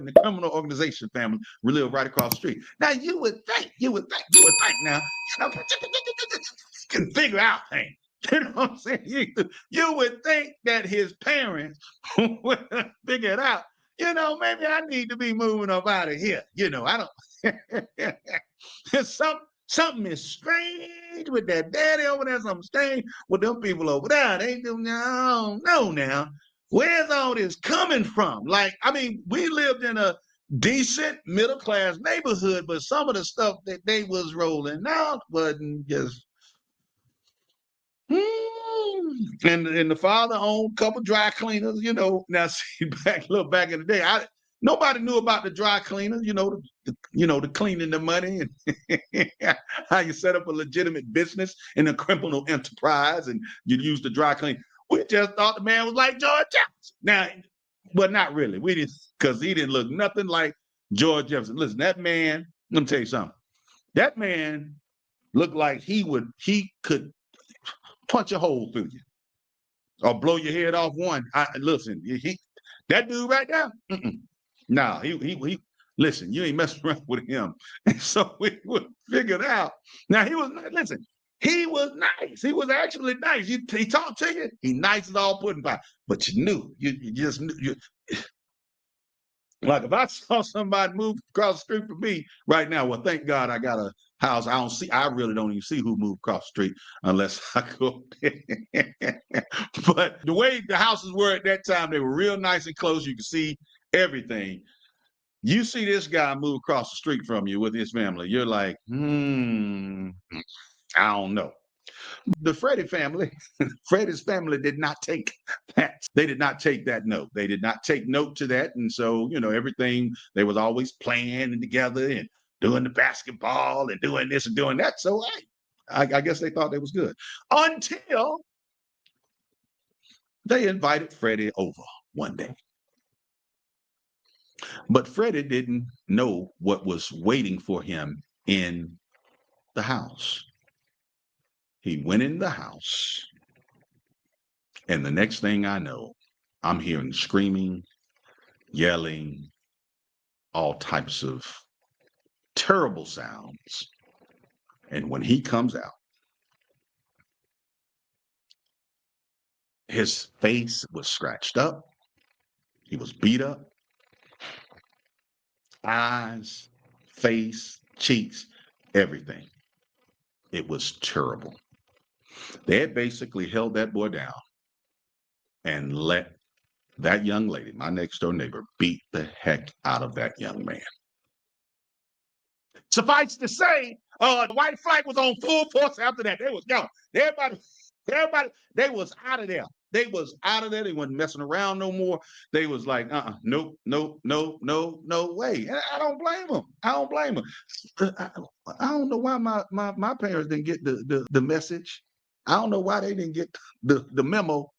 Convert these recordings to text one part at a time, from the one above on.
in the criminal organization family live right across the street. Now you would think now, can figure out things. You know what I'm saying? You would think that his parents would figure it out. Maybe I need to be moving up out of here. I don't. Something is strange with that daddy over there. Something strange with them people over there. They do now. No, now. Where's all this coming from? Like, I mean, we lived in a decent middle class neighborhood, but some of the stuff that they was rolling out wasn't just. And the father owned a couple dry cleaners, Now see, back in the day, nobody knew about the dry cleaners, the cleaning the money and how you set up a legitimate business in a criminal enterprise, and you use the dry clean. We just thought the man was like George Jefferson. Now, but not really. We didn't, because he didn't look nothing like George Jefferson. Listen, that man. Let me tell you something. That man looked like he could punch a hole through you or blow your head off one. Listen, that dude right there. Nah, he. Listen, you ain't messing around with him. And so we would figure it out. Now he was listen. He was nice. He was actually nice. He talked to you. He nice as all pudding pie. But you knew. You just knew. Like if I saw somebody move across the street from me right now, well, thank God I got a house. I really don't even see who moved across the street unless I go. But the way the houses were at that time, they were real nice and close. You could see everything. You see this guy move across the street from you with his family. You're like, I don't know. The Freddie family, Freddie's family did not take that. They did not take that note. They did not take note to that. And so, everything, they was always playing together and doing the basketball and doing this and doing that. So I guess they thought that was good. Until they invited Freddie over one day. But Freddie didn't know what was waiting for him in the house. He went in the house, and the next thing I know, I'm hearing screaming, yelling, all types of terrible sounds. And when he comes out, his face was scratched up. He was beat up. Eyes, face, cheeks, everything. It was terrible. They had basically held that boy down and let that young lady, my next door neighbor, beat the heck out of that young man. Suffice to say, the white flag was on full force after that. They was gone. Everybody, they was out of there. They was out of there. They wasn't messing around no more. They was like, nope, no way. And I don't blame them. I don't know why my parents didn't get the message. I don't know why they didn't get the memo.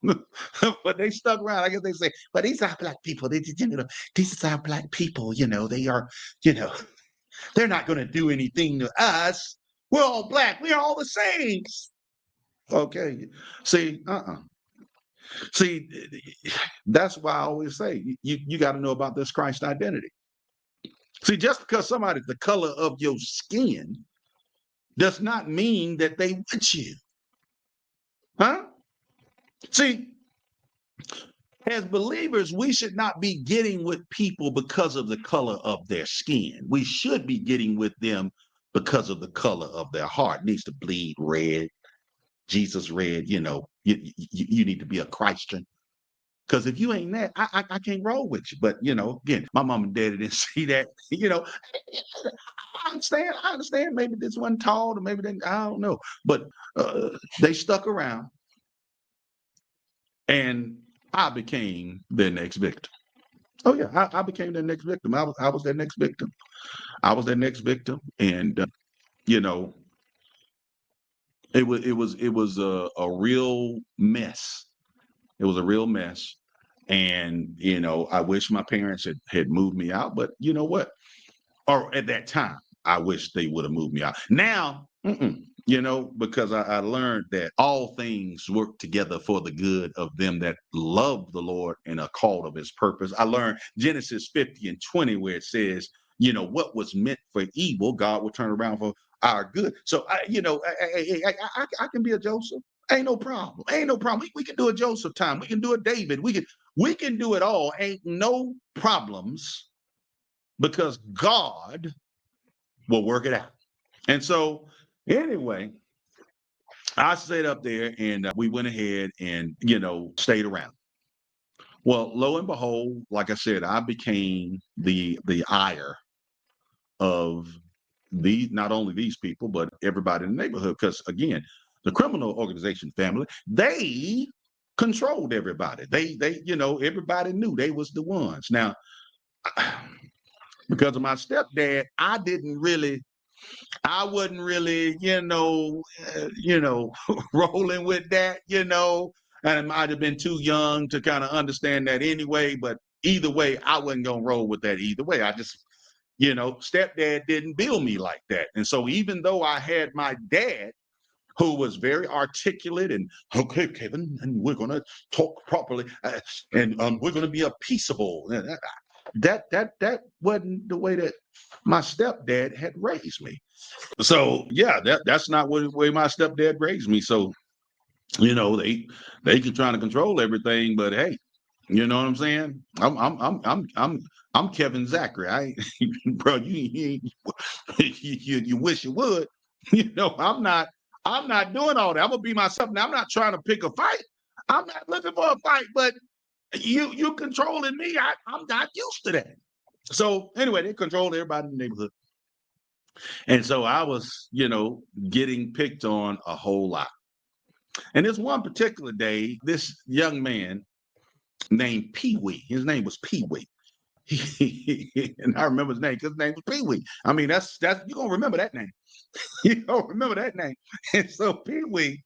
But they stuck around. I guess they say, but these are black people. These are black people. They are, they're not going to do anything to us. We're all black. We're all the same. Okay. See, See, that's why I always say you got to know about this Christ identity. See, just because somebody's the color of your skin does not mean that they with you. Huh? See, as believers, we should not be getting with people because of the color of their skin. We should be getting with them because of the color of their heart. It needs to bleed red, Jesus red. You need to be a Christian. Because if you ain't that, I can't roll with you. But again, my mom and daddy didn't see that. I understand. Maybe this wasn't tall, or maybe they, I don't know. But they stuck around, and I became their next victim. Oh yeah, I became their next victim. I was their next victim. And it was a real mess. It was a real mess. And, I wish my parents had moved me out, but you know what? Or at that time, I wish they would have moved me out. Now, because I learned that all things work together for the good of them that love the Lord and are called of his purpose. I learned Genesis 50:20, where it says, what was meant for evil, God will turn around for our good. So, I can be a Joseph. Ain't no problem. Ain't no problem. We can do a Joseph time. We can do a David. We can do it all. Ain't no problems because God will work it out. And so, anyway, I stayed up there and we went ahead and, stayed around. Well, lo and behold, like I said, I became the ire of not only these people, but everybody in the neighborhood. Because again, the criminal organization family, they controlled everybody. Everybody knew they was the ones. Now, because of my stepdad, I wasn't really, rolling with that, and I might have been too young to kind of understand that anyway. But either way, I wasn't going to roll with that either way. I just, stepdad didn't build me like that. And so even though I had my dad, who was very articulate and, okay, Kevin, and we're going to talk properly, and we're going to be a peaceable. That wasn't the way that my stepdad had raised me. So yeah, that's not the way my stepdad raised me. So they can try to control everything, but hey, you know what I'm saying? I'm Kevin Zachary. Bro, you wish you would. I'm not doing all that. I'm gonna be myself. Now I'm not trying to pick a fight. I'm not looking for a fight, but you controlling me. I'm not used to that. So anyway, they controlled everybody in the neighborhood. And so I was, getting picked on a whole lot. And this one particular day, this young man named Pee Wee, his name was Pee Wee. And I remember his name because his name was Pee Wee. I mean, that's you're gonna remember that name. You don't remember that name. And so Pee Wee,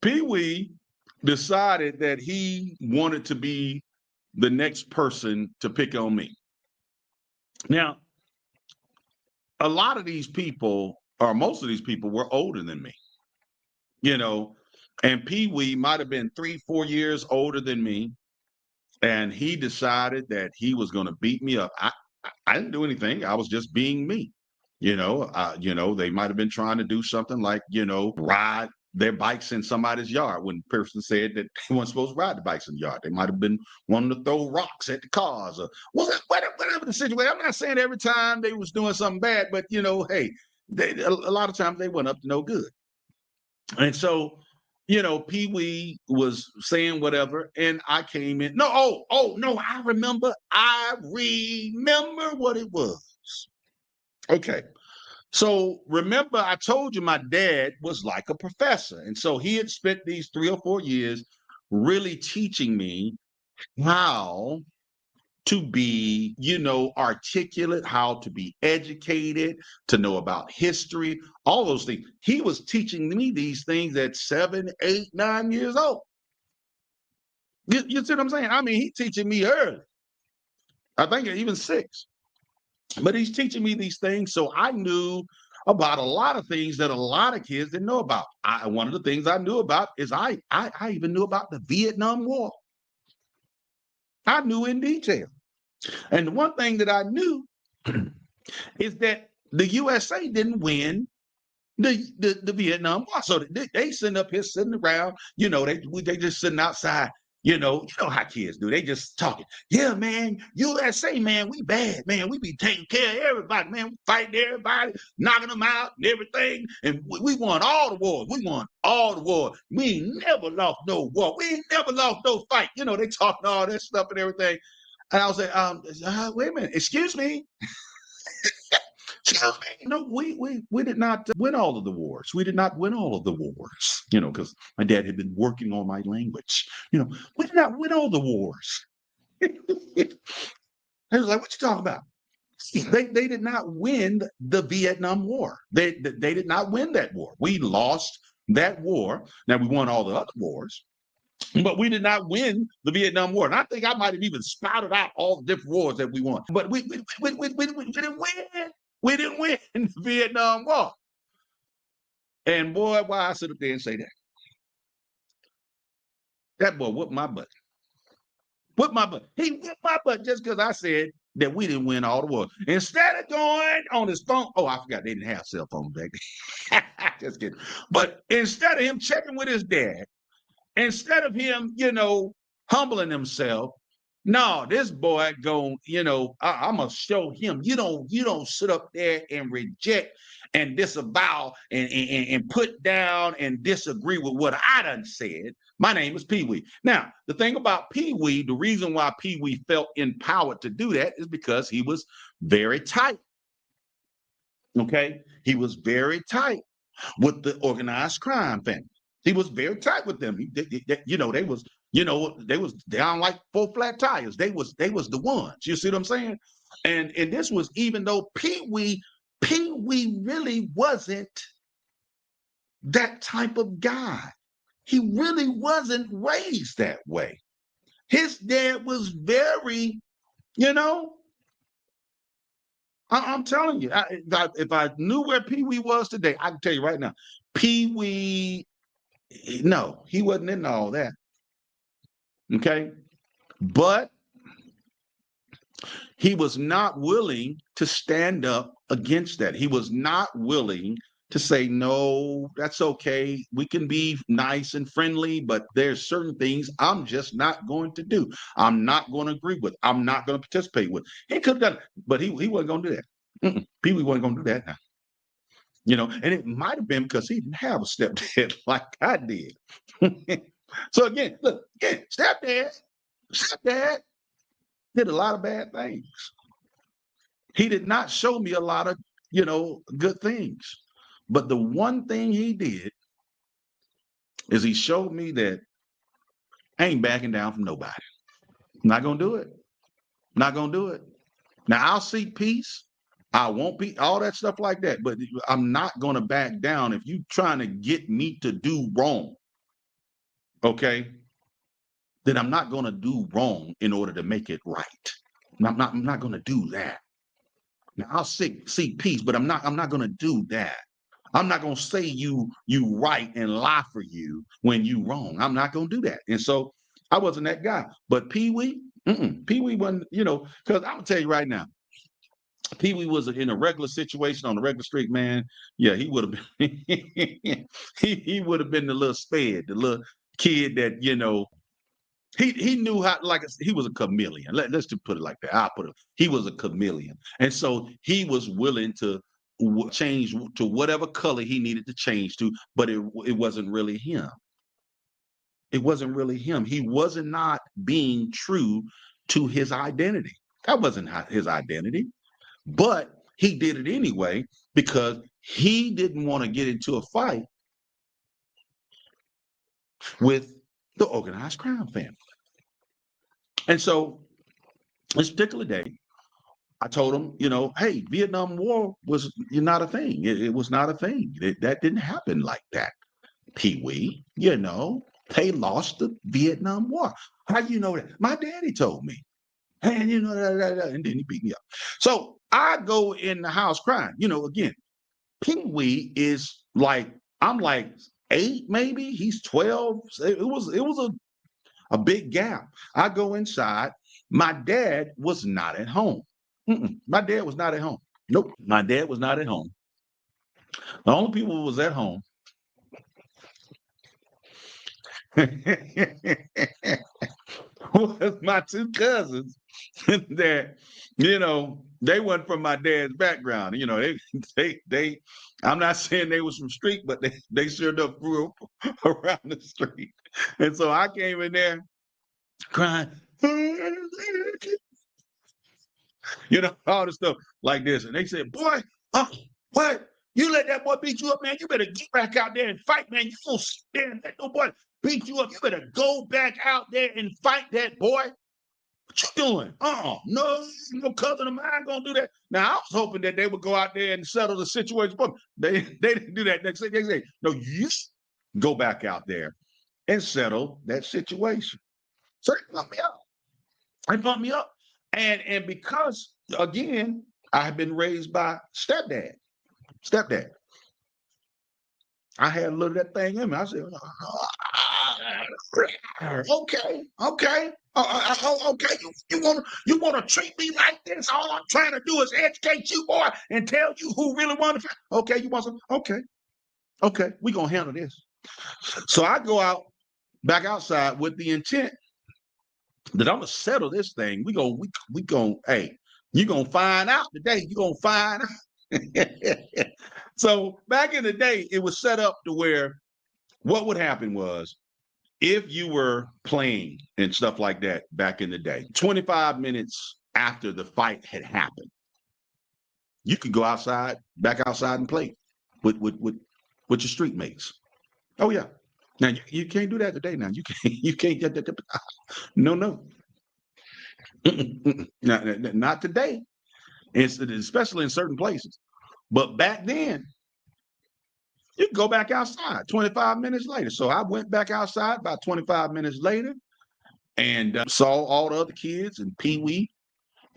Pee Wee decided that he wanted to be the next person to pick on me. Now, a lot of these people, or most of these people, were older than me, and Pee Wee might have been 3-4 years older than me. And he decided that he was going to beat me up. I didn't do anything. I was just being me. They might have been trying to do something like, ride their bikes in somebody's yard when the person said that they weren't supposed to ride the bikes in the yard. They might have been wanting to throw rocks at the cars or whatever the situation. I'm not saying every time they was doing something bad, but hey, a lot of times they went up to no good. And so, Pee Wee was saying whatever, and I came in. No, no, I remember what it was. Okay. So remember, I told you my dad was like a professor. And so he had spent these 3 or 4 years really teaching me how to be, articulate, how to be educated, to know about history, all those things. He was teaching me these things at 7, 8, 9 years old. You see what I'm saying? I mean, he's teaching me early. I think even 6. But he's teaching me these things, so I knew about a lot of things that a lot of kids didn't know about. One of the things I knew about is I even knew about the Vietnam War. I knew in detail. And the one thing that I knew is that the USA didn't win the Vietnam War. So they sitting up here sitting around, they just sitting outside. You know how kids do. They just talking. Yeah, man, USA, man, we bad, man. We be taking care of everybody, man. We fighting everybody, knocking them out and everything. And we won all the wars. We won all the wars. We ain't never lost no war. We ain't never lost no fight. They talking all that stuff and everything. And I was like, wait a minute, excuse me. No, we did not win all of the wars. We did not win all of the wars, because my dad had been working on my language. We did not win all the wars. I was like, what you talking about? They did not win the Vietnam War. They did not win that war. We lost that war. Now we won all the other wars, but we did not win the Vietnam War. And I think I might have even spouted out all the different wars that we won. But we didn't win. We didn't win the Vietnam War. And boy, why I sit up there and say that. That boy whooped my butt. Whooped my butt. He whooped my butt just because I said that we didn't win all the war. Instead of going on his phone, oh, I forgot they didn't have cell phones back then. Just kidding. But instead of him checking with his dad, instead of him, humbling himself, no, this boy I'm gonna show him. You don't sit up there and reject and disavow and put down and disagree with what I done said. My name is Pee Wee. Now, the thing about Pee Wee, the reason why Pee Wee felt empowered to do that is because he was very tight. Okay, he was very tight with the organized crime family. He was very tight with them. They was down like 4 flat tires. They was the ones. You see what I'm saying? And this was even though Pee Wee really wasn't that type of guy. He really wasn't raised that way. His dad was very, I'm telling you, if I knew where Pee Wee was today, I can tell you right now, Pee Wee, no, he wasn't into all that. Okay. But he was not willing to stand up against that. He was not willing to say, no, that's okay. We can be nice and friendly, but there's certain things I'm just not going to do. I'm not going to agree with. I'm not going to participate with. He could have done it, but he wasn't going to do that. Pee Wee wasn't going to do that now. And it might have been because he didn't have a stepdad like I did. So again, look, stepdad did a lot of bad things. He did not show me a lot of, good things. But the one thing he did is he showed me that I ain't backing down from nobody. I'm not going to do it. Not going to do it. Now, I'll seek peace. I won't be all that stuff like that. But I'm not going to back down if you trying to get me to do wrong. Okay? Then I'm not going to do wrong in order to make it right. I'm not going to do that. Now I'll seek peace, but I'm not going to do that. I'm not going to say you right and lie for you when you wrong. I'm not going to do that. And so I wasn't that guy. But Pee Wee, Pee Wee wasn't, because I'm going to tell you right now, Pee Wee was in a regular situation on the regular street, man. Yeah, he would have been, he would have been the little sped, the little kid that, he knew how, like he was a chameleon. Let's just put it like that. He was a chameleon. And so he was willing to change to whatever color he needed to change to, but it wasn't really him. It wasn't really him. He was not being true to his identity. That wasn't his identity, but he did it anyway because he didn't want to get into a fight with the organized crime family. And so this particular day, I told him, hey, Vietnam War was not a thing. It was not a thing. That didn't happen like that. Pee Wee, they lost the Vietnam War. How do you know that? My daddy told me. And and then he beat me up. So I go in the house crying. Again, Pee Wee is like, I'm like 8, maybe. He's 12. It was a big gap. I go inside. My dad was not at home. My dad was not at home. Nope. My dad was not at home. The only people who was at home was my 2 cousins that, they weren't from my dad's background. They I'm not saying they was from street, but they sure enough grew up around the street. And so I came in there crying, all the stuff like this. And they said, boy, what? You let that boy beat you up, man. You better get back out there and fight, man. You don't stand let no boy beat you up. You better go back out there and fight that boy. What you doing? No cousin of mine gonna do that. Now I was hoping that they would go out there and settle the situation. But they didn't do that. They say, no, you go back out there and settle that situation. So they bumped me up. And because again, I had been raised by stepdad. Stepdad. I had a little of that thing in me. I said, okay, okay. Okay, you want to treat me like this? All I'm trying to do is educate you, boy, and tell you who really want to. Okay, you want some? Okay, okay, we gonna handle this. So I go out back outside with the intent that I'm gonna settle this thing. We gonna hey, you gonna find out today. You gonna find out. So back in the day, it was set up to where what would happen was if you were playing and stuff like that back in the day, 25 minutes after the fight had happened, you could go outside, back outside and play with your street mates. Oh yeah. Now you can't do that today. Now you can't get that. No, no. Not today. It's especially in certain places. But back then, you could go back outside 25 minutes later. So I went back outside about 25 minutes later and saw all the other kids and Pee Wee.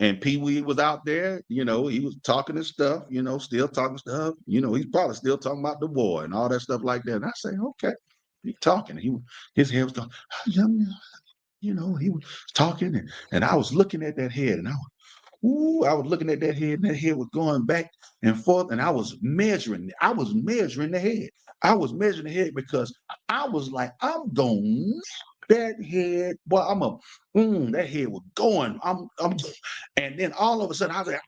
And Pee Wee was out there, he was talking and stuff, still talking stuff. He's probably still talking about the war and all that stuff like that. And I say, okay, he's talking. His head was going, he was talking, and I was looking at that head, and I was looking at that head, and that head was going back and forth, and I was measuring the head. I was measuring the head because I was like, I'm gonna that head, boy, that head was going. And then all of a sudden I was like,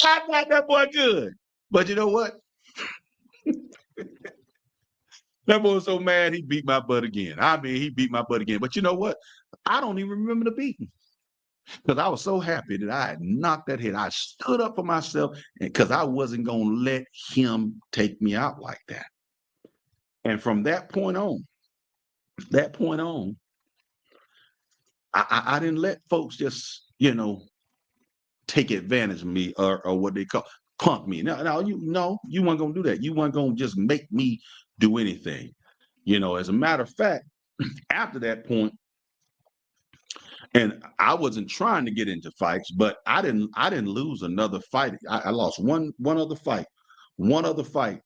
I got that boy good. But you know what? That boy was so mad he beat my butt again. I mean, he beat my butt again. But you know what? I don't even remember the beating because I was so happy that I had knocked that head. I stood up for myself because I wasn't going to let him take me out like that. And from that point on, I didn't let folks just, take advantage of me or what they call punk me. No, you weren't gonna do that. You weren't gonna just make me do anything. As a matter of fact, after that point, and I wasn't trying to get into fights, but I didn't lose another fight. I lost one other fight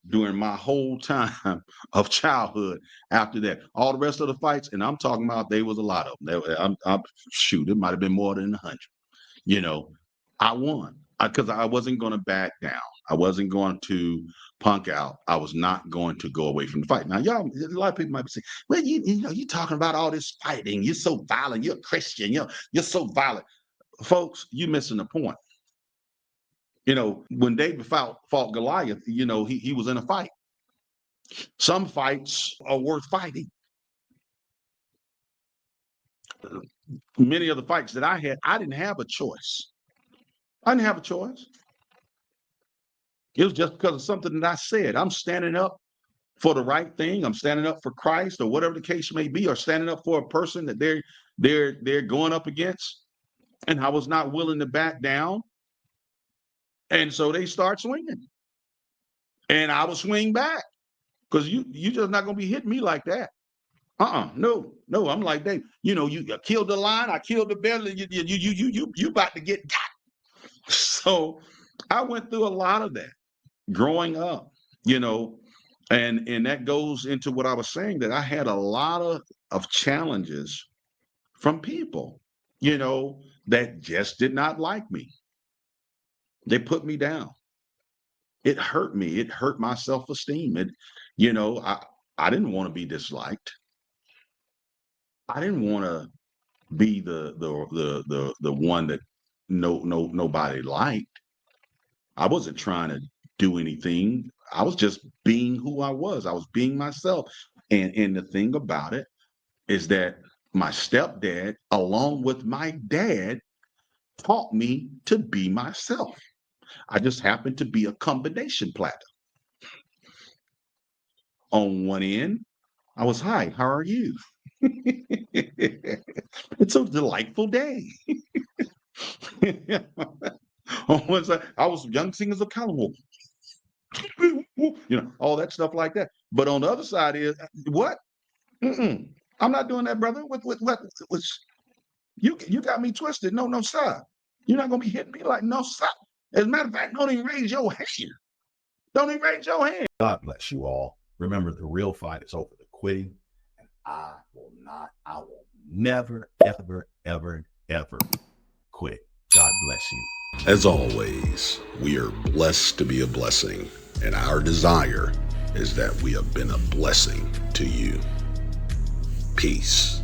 during my whole time of childhood after that. All the rest of the fights, and I'm talking about there was a lot of them. Shoot, it might have been more than 100. You know, I won because I wasn't going to back down. I wasn't going to punk out. I was not going to go away from the fight. Now, y'all, a lot of people might be saying, "Well, you're talking about all this fighting. You're so violent. You're a Christian. You're so violent." Folks, you're missing the point. When David fought Goliath, he was in a fight. Some fights are worth fighting. Many of the fights that I had, I didn't have a choice. I didn't have a choice. It was just because of something that I said. I'm standing up for the right thing. I'm standing up for Christ or whatever the case may be, or standing up for a person that they're going up against. And I was not willing to back down. And so they start swinging. And I will swing back because you just not gonna be hitting me like that. No. I'm like, Dave, you killed the lion, I killed the bear, you about to get got. So I went through a lot of that growing up, and that goes into what I was saying, that I had a lot of challenges from people, that just did not like me. They put me down. It hurt me. It hurt my self-esteem. I didn't want to be disliked. I didn't want to be the one that nobody liked. I wasn't trying to do anything. I was just being who I was. I was being myself. And the thing about it is that my stepdad, along with my dad, taught me to be myself. I just happened to be a combination platter. On one end, I was, "Hi, how are you?" It's a delightful day. On one side, I was Young Singers of Calamore. All that stuff like that. But on the other side is what? I'm not doing that, brother. What? You got me twisted. No, no, sir. You're not gonna be hitting me like no, sir. As a matter of fact, don't even raise your hand. Don't even raise your hand. God bless you all. Remember, the real fight is over the quitting. And I will never, ever quit. God bless you. As always, we are blessed to be a blessing, and our desire is that we have been a blessing to you. Peace.